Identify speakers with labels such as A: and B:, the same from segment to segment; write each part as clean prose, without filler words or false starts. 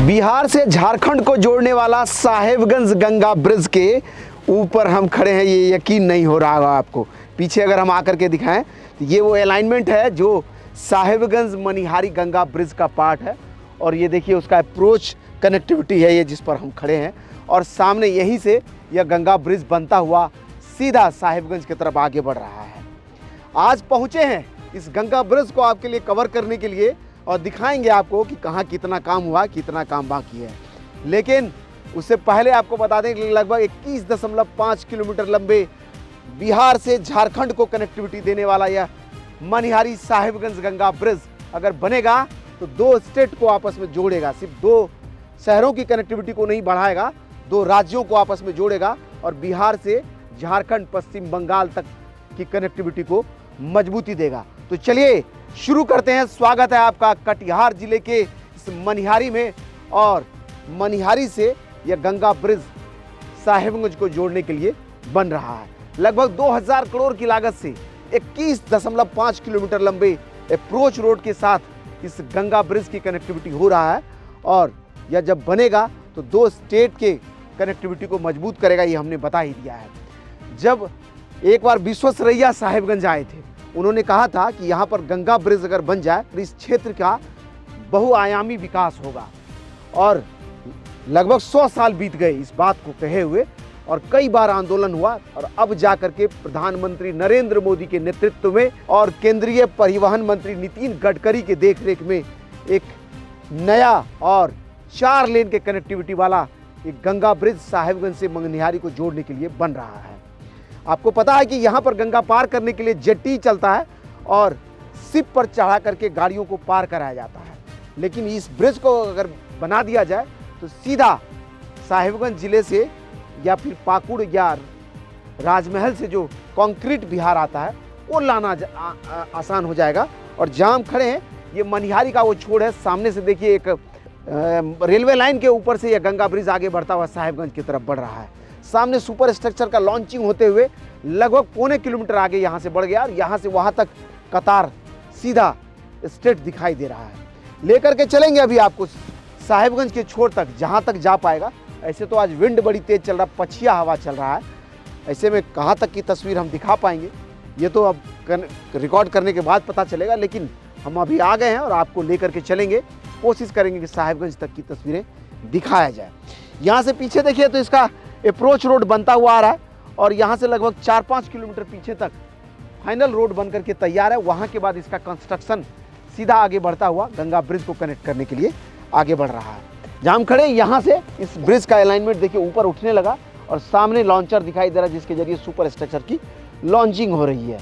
A: बिहार से झारखंड को जोड़ने वाला साहेबगंज गंगा ब्रिज के ऊपर हम खड़े हैं। ये यकीन नहीं हो रहा होगा आपको। पीछे अगर हम आकर के दिखाएं तो ये वो अलाइनमेंट है जो साहेबगंज मनिहारी गंगा ब्रिज का पार्ट है। और ये देखिए उसका अप्रोच कनेक्टिविटी है ये जिस पर हम खड़े हैं। और सामने यहीं से यह गंगा ब्रिज बनता हुआ सीधा साहेबगंज की तरफ आगे बढ़ रहा है। आज पहुँचे हैं इस गंगा ब्रिज को आपके लिए कवर करने के लिए और दिखाएंगे आपको कि कहाँ कितना काम हुआ, कितना काम बाकी है। लेकिन उससे पहले आपको बता दें कि लगभग 21.5 किलोमीटर लंबे बिहार से झारखंड को कनेक्टिविटी देने वाला यह मनिहारी साहेबगंज गंगा ब्रिज अगर बनेगा तो दो स्टेट को आपस में जोड़ेगा। सिर्फ दो शहरों की कनेक्टिविटी को नहीं बढ़ाएगा, दो राज्यों को आपस में जोड़ेगा और बिहार से झारखंड, पश्चिम बंगाल तक की कनेक्टिविटी को मजबूती देगा। तो चलिए शुरू करते हैं। स्वागत है आपका कटिहार जिले के इस मनिहारी में। और मनिहारी से यह गंगा ब्रिज साहेबगंज को जोड़ने के लिए बन रहा है। लगभग 2000 करोड़ की लागत से 21.5 किलोमीटर लंबे अप्रोच रोड के साथ इस गंगा ब्रिज की कनेक्टिविटी हो रहा है। और यह जब बनेगा तो दो स्टेट के कनेक्टिविटी को मजबूत करेगा, ये हमने बता ही दिया है। जब एक बार विश्वेश्वरैया साहेबगंज आए थे, उन्होंने कहा था कि यहाँ पर गंगा ब्रिज अगर बन जाए तो इस क्षेत्र का बहुआयामी विकास होगा। और लगभग 100 साल बीत गए इस बात को कहे हुए और कई बार आंदोलन हुआ। और अब जाकर के प्रधानमंत्री नरेंद्र मोदी के नेतृत्व में और केंद्रीय परिवहन मंत्री नितिन गडकरी के देखरेख में एक नया और 4 लेन के कनेक्टिविटी वाला एक गंगा ब्रिज साहेबगंज से मनिहारी को जोड़ने के लिए बन रहा है। आपको पता है कि यहाँ पर गंगा पार करने के लिए जेट्टी चलता है और शिप पर चढ़ा करके गाड़ियों को पार कराया जाता है। लेकिन इस ब्रिज को अगर बना दिया जाए तो सीधा साहेबगंज जिले से या फिर पाकुड़ या राजमहल से जो कंक्रीट बिहार आता है वो लाना आसान हो जाएगा। और जहाँ हम खड़े हैं ये मनिहारी का वो छोड़ है। सामने से देखिए एक रेलवे लाइन के ऊपर से यह गंगा ब्रिज आगे बढ़ता हुआ साहेबगंज की तरफ बढ़ रहा है। सामने सुपर स्ट्रक्चर का लॉन्चिंग होते हुए लगभग पौने किलोमीटर आगे यहाँ से बढ़ गया और यहाँ से वहाँ तक कतार सीधा स्ट्रेट दिखाई दे रहा है। लेकर के चलेंगे अभी आपको साहेबगंज के छोर तक, जहाँ तक जा पाएगा। ऐसे तो आज विंड बड़ी तेज चल रहा, पछिया हवा चल रहा है, ऐसे में कहाँ तक की तस्वीर हम दिखा पाएंगे ये तो अब रिकॉर्ड करने के बाद पता चलेगा। लेकिन हम अभी आ गए हैं और आपको लेकर के चलेंगे, कोशिश करेंगे कि साहेबगंज तक की तस्वीरें दिखाया जाए। यहाँ से पीछे देखिए तो इसका अप्रोच रोड बनता हुआ आ रहा है और यहाँ से लगभग 4-5 किलोमीटर पीछे तक फाइनल रोड बन करके तैयार है। वहाँ के बाद इसका कंस्ट्रक्शन सीधा आगे बढ़ता हुआ गंगा ब्रिज को कनेक्ट करने के लिए आगे बढ़ रहा है। जहाँ हम खड़े यहाँ से इस ब्रिज का अलाइनमेंट देखिए ऊपर उठने लगा और सामने लॉन्चर दिखाई दे रहा है जिसके जरिए सुपर स्ट्रक्चर की लॉन्चिंग हो रही है।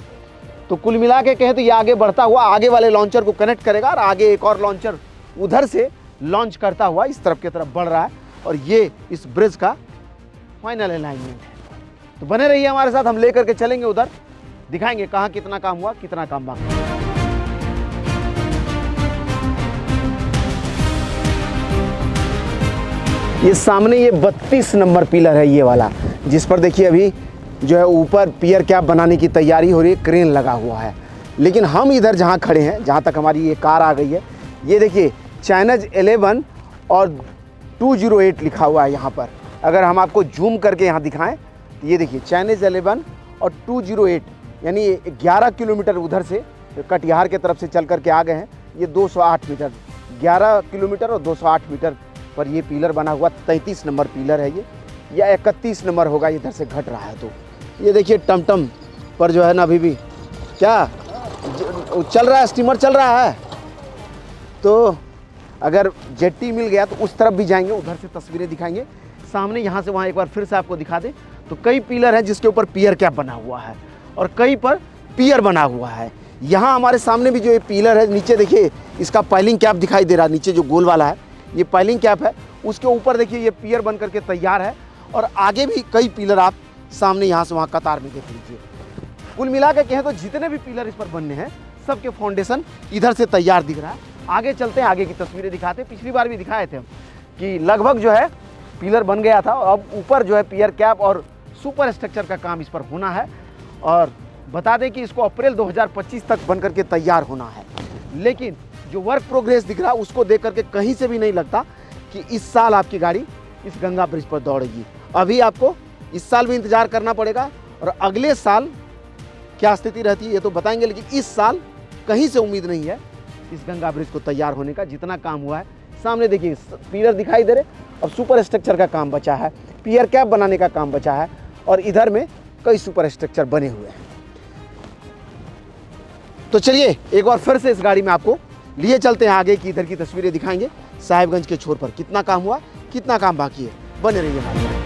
A: तो कुल मिला के कहें तो ये आगे बढ़ता हुआ आगे वाले लॉन्चर को कनेक्ट करेगा और आगे एक और लॉन्चर उधर से लॉन्च करता हुआ इस तरफ की तरफ बढ़ रहा है। और ये इस ब्रिज का फाइनल अलाइनमेंट है। तो बने रहिए हमारे साथ, हम लेकर के चलेंगे उधर, दिखाएंगे कहाँ कितना काम हुआ, कितना काम बाकी है। ये सामने ये 32 नंबर पिलर है ये वाला, जिस पर देखिए अभी जो है ऊपर पियर कैप बनाने की तैयारी हो रही है, क्रेन लगा हुआ है। लेकिन हम इधर जहाँ खड़े हैं, जहाँ तक हमारी ये कार आ गई है, ये देखिए चाइनीज 11 और 208 लिखा हुआ है यहाँ पर। अगर हम आपको जूम करके यहाँ दिखाएं तो ये देखिए चाइनीज 11 और 208 यानी 11 किलोमीटर उधर से कटिहार के तरफ से चल करके आ गए हैं। ये 208 मीटर, 11 किलोमीटर और 208 मीटर पर ये पिलर बना हुआ 33 नंबर पिलर है ये, या 31 नंबर होगा, इधर से घट रहा है। तो ये देखिए टमटम पर जो है ना अभी भी क्या चल रहा है, स्टीमर चल रहा है। तो अगर जेट्टी मिल गया तो उस तरफ भी जाएंगे, उधर से तस्वीरें दिखाएंगे। सामने यहाँ से वहाँ एक बार फिर से आपको दिखा दें तो कई पिलर हैं जिसके ऊपर पियर कैप बना हुआ है और कई पर पियर बना हुआ है। यहाँ हमारे सामने भी जो ये पिलर है, नीचे देखिए इसका पाइलिंग कैप दिखाई दे रहा है, नीचे जो गोल वाला है ये पाइलिंग कैप है, उसके ऊपर देखिए ये पियर बन करके तैयार है। और आगे भी कई पिलर आप सामने यहाँ से वहाँ कतार में देख लीजिए। कुल मिला के कहें तो जितने भी पिलर इस पर बनने हैं सबके फाउंडेशन इधर से तैयार दिख रहा है। आगे चलते हैं, आगे की तस्वीरें दिखाते हैं। पिछली बार भी दिखाए थे हम कि लगभग जो है पिलर बन गया था, अब ऊपर जो है पियर कैप और सुपर स्ट्रक्चर का काम इस पर होना है। और बता दें कि इसको अप्रैल 2025 तक बन करके तैयार होना है। लेकिन जो वर्क प्रोग्रेस दिख रहा है उसको देख करके कहीं से भी नहीं लगता कि इस साल आपकी गाड़ी इस गंगा ब्रिज पर दौड़ेगी। अभी आपको इस साल भी इंतज़ार करना पड़ेगा और अगले साल क्या स्थिति रहती है ये तो बताएंगे, लेकिन इस साल कहीं से उम्मीद नहीं है इस गंगा ब्रिज को तैयार होने का। जितना काम हुआ है, सामने देखिए पिलर दिखाई दे रहे, अब सुपर स्ट्रक्चर का काम बचा है, पियर कैप बनाने का काम बचा है और इधर में कई सुपर स्ट्रक्चर बने हुए हैं। तो चलिए एक बार फिर से इस गाड़ी में आपको लिए चलते हैं आगे की, इधर की तस्वीरें दिखाएंगे। साहिबगंज के छोर पर कितना काम हुआ, कितना काम बाकी है, बने रहिए हमारे साथ।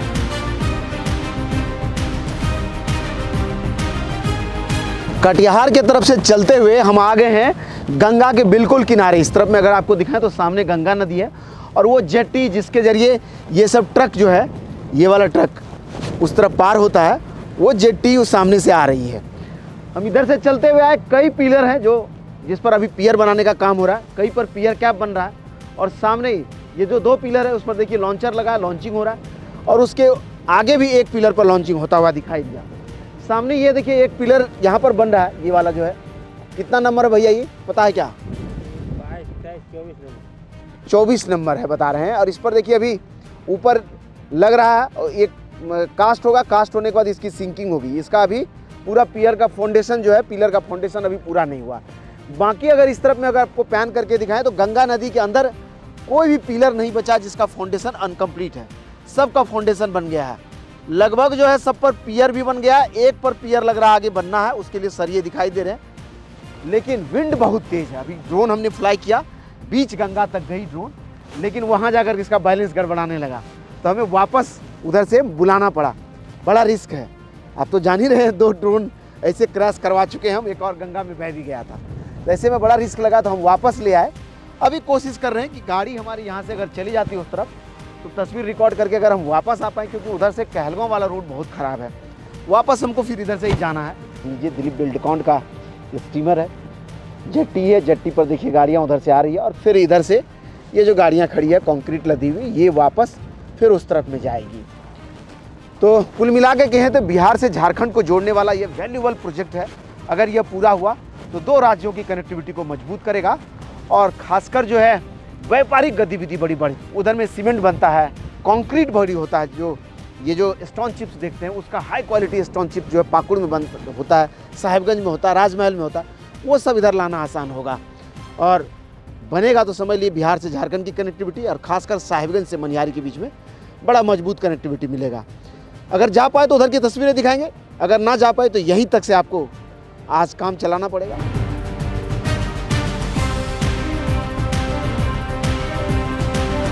A: कटिहार के तरफ से चलते हुए हम आ गए हैं गंगा के बिल्कुल किनारे। इस तरफ में अगर आपको दिखाएं तो सामने गंगा नदी है और वो जेट्टी जिसके जरिए ये सब ट्रक जो है, ये वाला ट्रक उस तरफ पार होता है, वो जेट्टी उस सामने से आ रही है। हम इधर से चलते हुए आए, कई पिलर हैं जो जिस पर अभी पियर बनाने का काम हो रहा है, कहीं पर पियर कैप बन रहा है और सामने ये जो 2 पिलर है उस पर देखिए लॉन्चर लगा है, लॉन्चिंग हो रहा है और उसके आगे भी एक पिलर पर लॉन्चिंग होता हुआ दिखाई दिया। सामने ये देखिए एक पिलर यहाँ पर बन रहा है, ये वाला जो है, कितना नंबर है भैया ये पता है क्या? 24 नंबर है बता रहे हैं। और इस पर देखिए अभी ऊपर लग रहा है और एक कास्ट होगा, कास्ट होने के बाद इसकी सिंकिंग होगी। इसका अभी पूरा पियर का फाउंडेशन जो है, पिलर का फाउंडेशन अभी पूरा नहीं हुआ। बाकी अगर इस तरफ में अगर आपको पैन करके दिखाएं तो गंगा नदी के अंदर कोई भी पिलर नहीं बचा जिसका फाउंडेशन अनकम्प्लीट है, सबका फाउंडेशन बन गया है। लगभग जो है सब पर पियर भी बन गया है, एक पर पियर लग रहा है आगे बनना है, उसके लिए सरिये दिखाई दे रहे हैं। लेकिन विंड बहुत तेज है। अभी ड्रोन हमने फ्लाई किया, बीच गंगा तक गई ड्रोन, लेकिन वहाँ जाकर इसका बैलेंस गड़बड़ाने लगा तो हमें वापस उधर से बुलाना पड़ा। बड़ा रिस्क है, आप तो जान ही रहे हैं, 2 ड्रोन ऐसे क्रैश करवा चुके हैं हम, एक और गंगा में बह भी गया था। तो ऐसे में बड़ा रिस्क लगा तो हम वापस ले आए। अभी कोशिश कर रहे हैं कि गाड़ी हमारी यहाँ से अगर चली जाती है उस तरफ तो तस्वीर रिकॉर्ड करके अगर हम वापस आ पाएँ, क्योंकि उधर से कहलगांव वाला रोड बहुत ख़राब है, वापस हमको फिर इधर से ही जाना है। ये दिलीप बिल्डकॉन का ये स्टीमर है, जेट्टी है, जेट्टी पर देखिए गाड़ियाँ उधर से आ रही है और फिर इधर से ये जो गाड़ियाँ खड़ी है कंक्रीट लदी हुई, ये वापस फिर उस तरफ में जाएगी। तो कुल मिला के कहें तो बिहार से झारखंड को जोड़ने वाला ये वैल्यूएबल प्रोजेक्ट है। अगर यह पूरा हुआ तो 2 राज्यों की कनेक्टिविटी को मजबूत करेगा और खासकर जो है व्यापारिक गतिविधि बड़ी बड़ी, उधर में सीमेंट बनता है, कंक्रीट बड़ी होता है, जो ये जो स्टोन चिप्स देखते हैं उसका हाई क्वालिटी स्टोन चिप जो है पाकुड़ में होता है, साहिबगंज में होता है, राजमहल में होता है, वो सब इधर लाना आसान होगा और बनेगा तो समझ लिए बिहार से झारखंड की कनेक्टिविटी और खासकर साहिबगंज से मनिहारी के बीच में बड़ा मजबूत कनेक्टिविटी मिलेगा। अगर जा पाए तो उधर की तस्वीरें दिखाएंगे, अगर ना जा पाए तो यहीं तक से आपको आज काम चलाना पड़ेगा।